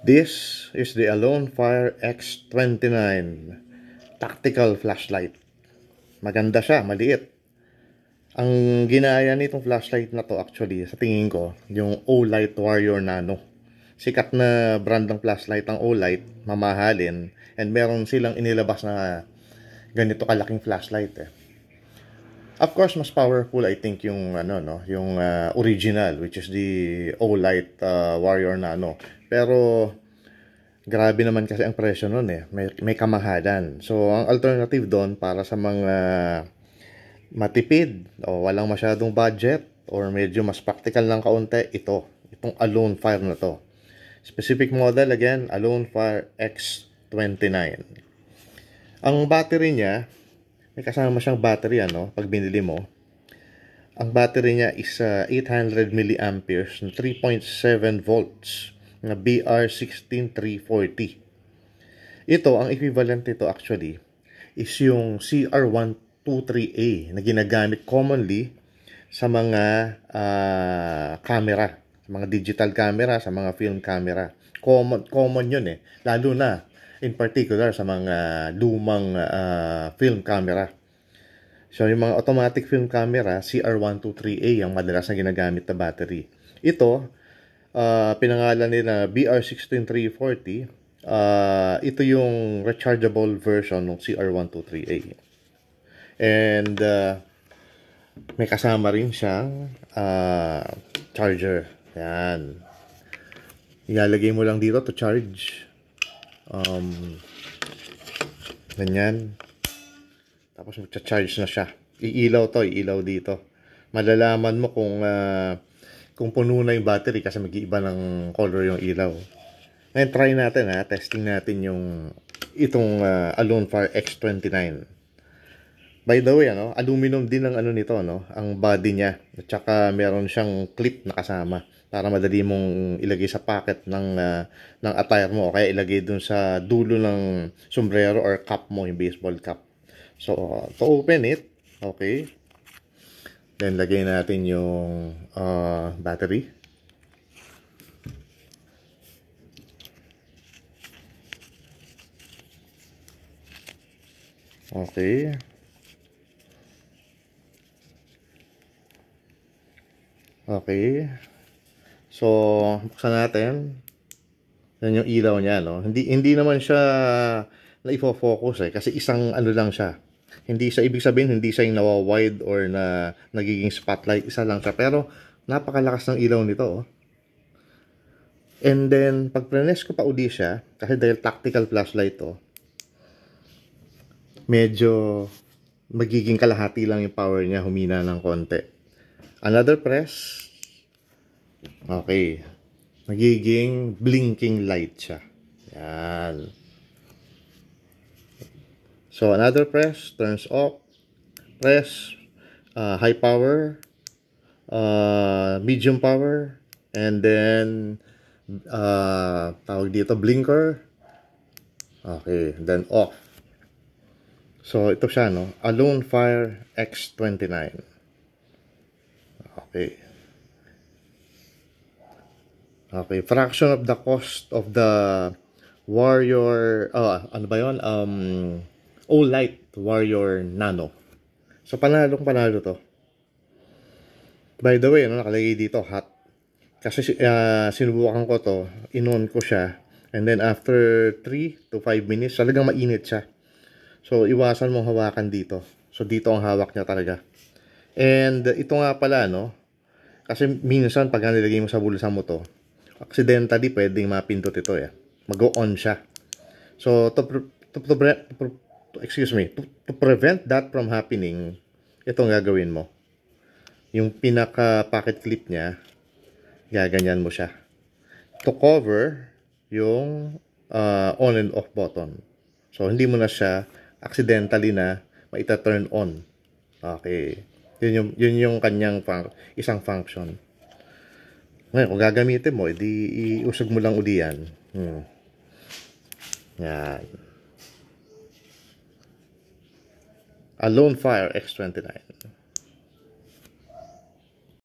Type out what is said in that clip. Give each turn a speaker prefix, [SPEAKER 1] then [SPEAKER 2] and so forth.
[SPEAKER 1] This is the Alonefire X29 tactical flashlight. Maganda siya, maliit. Ang ginaya nitong flashlight na to actually, sa tingin ko, yung Olight Warrior Nano. Sikat na brand ng flashlight ang Olight, mamahalin, and meron silang inilabas na ganito kalaking flashlight eh. Of course, mas powerful I think yung yung original, which is the Olight Warrior Nano. Pero grabe naman kasi ang presyo nun eh. May kamahalan. So, ang alternative doon para sa mga matipid o walang masyadong budget or medyo mas practical lang kaunti, itong Alonefire na to. Specific model again, Alonefire X29. Ang battery niya, may kasama siyang battery pag binili mo. Ang battery niya is 800 mAh na 3.7 volts na BR16340. Ito, ang equivalent nito actually is yung CR123A na ginagamit commonly sa mga camera, sa mga digital camera, sa mga film camera. Common yun eh. Lalo na in particular sa mga lumang film camera. So, yung mga automatic film camera, CR123A ang madalas na ginagamit na battery. Ito, pinangalan nila BR16340. Ito yung rechargeable version ng CR123A. And may kasama rin siyang charger. Yan. Ilalagay mo lang dito to charge. Ganyan. Tapos magcha-charge na siya. Iilaw dito. Malalaman mo kung puno na yung battery kasi mag-iiba ng color yung ilaw. Ngayon try natin testing natin itong Alonefire X29. By the way, aluminum din ang nito, ang body niya. At saka meron siyang clip na kasama para madali mong ilagay sa pocket ng attire mo o kaya ilagay dun sa dulo ng sombrero or cap mo, yung baseball cap. So, to open it, okay. Then, lagay natin yung battery. Okay. Okay. So, buksan natin. Yan yung ilaw niya, Hindi naman siya na ifo-focus kasi isang lang siya. Hindi siya, ibig sabihin, hindi siya yung nawa-wide or na nagiging spotlight. Isa lang siya. Pero, napakalakas ng ilaw nito, And then, pag prenes ko pa uli siya, kasi dahil tactical flashlight to, medyo magiging kalahati lang yung power niya, humina ng konti. Another press. Okay. Magiging blinking light siya. Yan. So, another press, turns off. Press, high power, medium power, and then, tawag dito, blinker. Okay, then off. So, ito siya, Alonefire X29. Okay. Okay, fraction of the cost of the Warrior, ano ba yun? Olight Warrior Nano. So, panalo to. By the way, nakalagay dito, hot. Kasi sinubukan ko to, in-on ko siya, and then after 3 to 5 minutes, talagang mainit siya. So, iwasan mong hawakan dito. So, dito ang hawak niya talaga. And, ito nga pala, kasi minsan, pag nilagay mo sa bulsa mo to, accidentally, pwedeng mapindot ito, mag-on siya. So, to prevent that from happening, itong gagawin mo. Yung pinaka-pocket clip niya, gaganyan mo siya. To cover yung on and off button. So, hindi mo na siya accidentally na maita-turn on. Okay. Yun yung kanyang isang function. Ngayon, kung gagamitin mo, edi iusog mo lang uli yan. Yan. Alonefire X29.